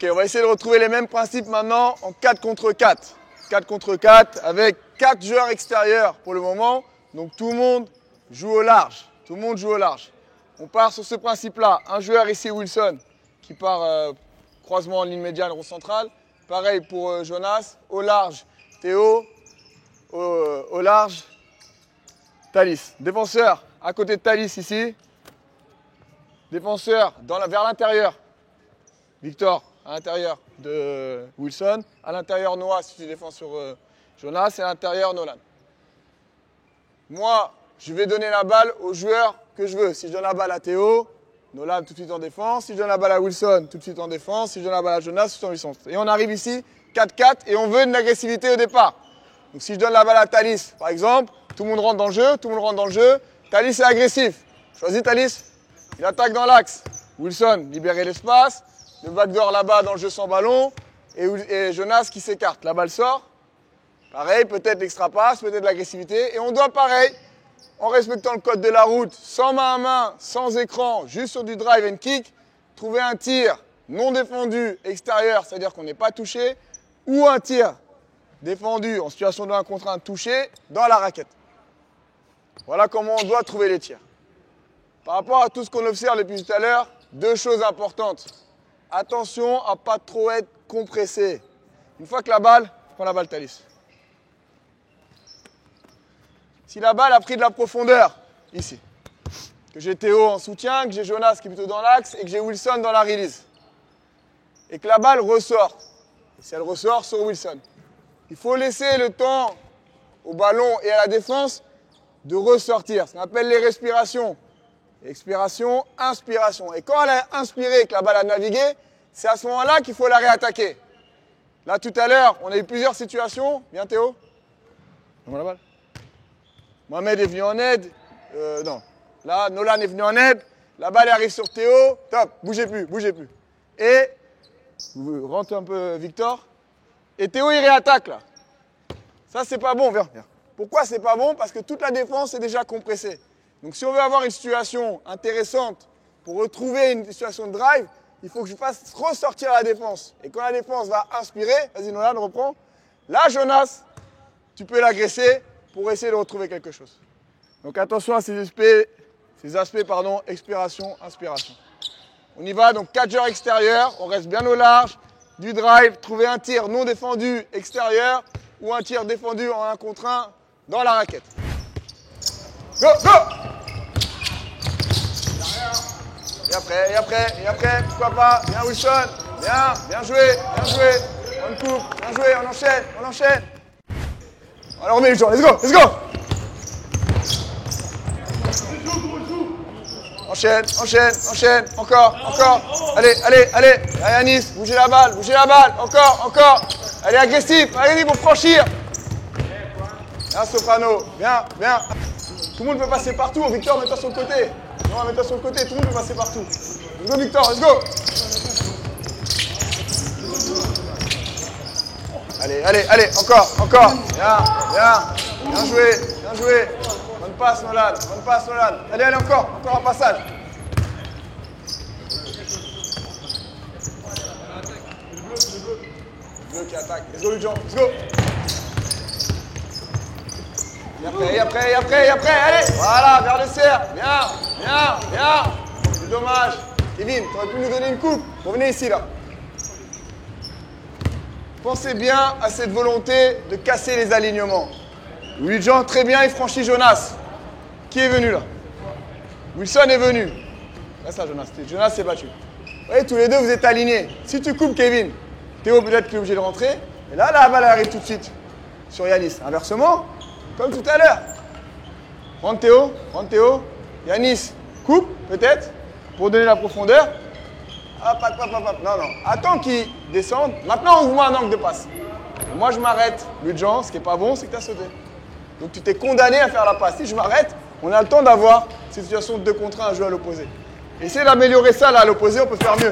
Ok, on va essayer de retrouver les mêmes principes maintenant en 4 contre 4. 4 contre 4 avec 4 joueurs extérieurs pour le moment. Donc tout le monde joue au large. Tout le monde joue au large. On part sur ce principe-là. Un joueur ici, Wilson, qui part croisement en ligne médiane, rond centrale. Pareil pour Jonas. Au large, Théo. Au large, Thalys. Défenseur à côté de Thalys ici. Défenseur vers l'intérieur. Victor à l'intérieur de Wilson. À l'intérieur, Noah si tu défends sur Jonas. Et à l'intérieur, Nolan. Moi, je vais donner la balle au joueur que je veux. Si je donne la balle à Théo, Nolan tout de suite en défense. Si je donne la balle à Wilson, tout de suite en défense. Si je donne la balle à Jonas, tout de suite en défense. Et on arrive ici, 4-4, et on veut de l'agressivité au départ. Donc si je donne la balle à Thalys, par exemple, tout le monde rentre dans le jeu, tout le monde rentre dans le jeu. Thalys est agressif. Choisis Thalys. Il attaque dans l'axe. Wilson, libérer l'espace. Le backdoor là-bas dans le jeu sans ballon. Et Jonas qui s'écarte. La balle sort. Pareil, peut-être l'extra passe, peut-être l'agressivité. Et on doit, pareil, en respectant le code de la route, sans main à main, sans écran, juste sur du drive and kick, trouver un tir non défendu extérieur, c'est-à-dire qu'on n'est pas touché, ou un tir défendu en situation de 1 contre 1 touché dans la raquette. Voilà comment on doit trouver les tirs. Par rapport à tout ce qu'on observe depuis tout à l'heure, 2 choses importantes. Attention à ne pas trop être compressé. Une fois que la balle, prends la balle Thalys. Si la balle a pris de la profondeur, ici, que j'ai Théo en soutien, que j'ai Jonas qui est plutôt dans l'axe et que j'ai Wilson dans la release, et que la balle ressort, et si elle ressort sur Wilson, il faut laisser le temps au ballon et à la défense de ressortir, ce qu'on appelle les respirations. Expiration, inspiration. Et quand elle a inspiré et que la balle a navigué, c'est à ce moment-là qu'il faut la réattaquer. Là, tout à l'heure, on a eu plusieurs situations. Viens Théo. Donne-moi la balle. Mohamed est venu en aide. Non. Là, Nolan est venu en aide. La balle arrive sur Théo. Top. Bougez plus, bougez plus. Et, vous rentrez un peu Victor. Et Théo, il réattaque là. Ça, c'est pas bon. Viens, viens. Pourquoi c'est pas bon? Parce que toute la défense est déjà compressée. Donc si on veut avoir une situation intéressante pour retrouver une situation de drive, il faut que je fasse ressortir la défense. Et quand la défense va inspirer, vas-y Nolan, reprends. Là, Jonas, tu peux l'agresser pour essayer de retrouver quelque chose. Donc attention à ces aspects, expiration, inspiration. On y va, donc 4 joueurs extérieurs, on reste bien au large, du drive, trouver un tir non défendu extérieur ou un tir défendu en 1 contre 1 dans la raquette. Go, go! Et après, pourquoi pas? Bien Wilson, bien joué. On coupe, bien joué, on enchaîne. Alors on met le jour, let's go! Enchaîne, encore. Allez. Yanis, bougez la balle, encore. Allez, agressif pour franchir. Bien Soprano, bien. Tout le monde peut passer partout. Victor, mets-toi sur le côté. Non, mets-toi sur le côté. Tout le monde peut passer partout. Let's go, Victor. Let's go. Allez. Encore. Bien joué. Bonne passe, Nolan. Allez, encore un passage. Le bleu qui attaque. Let's go, Lujan. Let's go. Et après, allez. Voilà, vers le cerf. Bien. C'est dommage. Kevin, tu aurais pu nous donner une coupe. Revenez ici, là. Pensez bien à cette volonté de casser les alignements. Wiljan, très bien, il franchit Jonas. Qui est venu, là? Wilson est venu. Reste là, Jonas s'est battu. Vous voyez, tous les deux, vous êtes alignés. Si tu coupes Kevin, Théo peut-être qu'il est obligé de rentrer. Et là, la balle arrive tout de suite sur Yanis. Inversement, comme tout à l'heure. Rentre Théo. Yanis, coupe, peut-être, pour donner la profondeur. Hop. Non. Attends qu'il descende. Maintenant, ouvre-moi un angle de passe. Et moi, je m'arrête. Ludjan, ce qui n'est pas bon, c'est que tu as sauté. Donc, tu t'es condamné à faire la passe. Si je m'arrête, on a le temps d'avoir cette situation de 2 contre 1 à jouer à l'opposé. Essayez d'améliorer ça là à l'opposé, on peut faire mieux.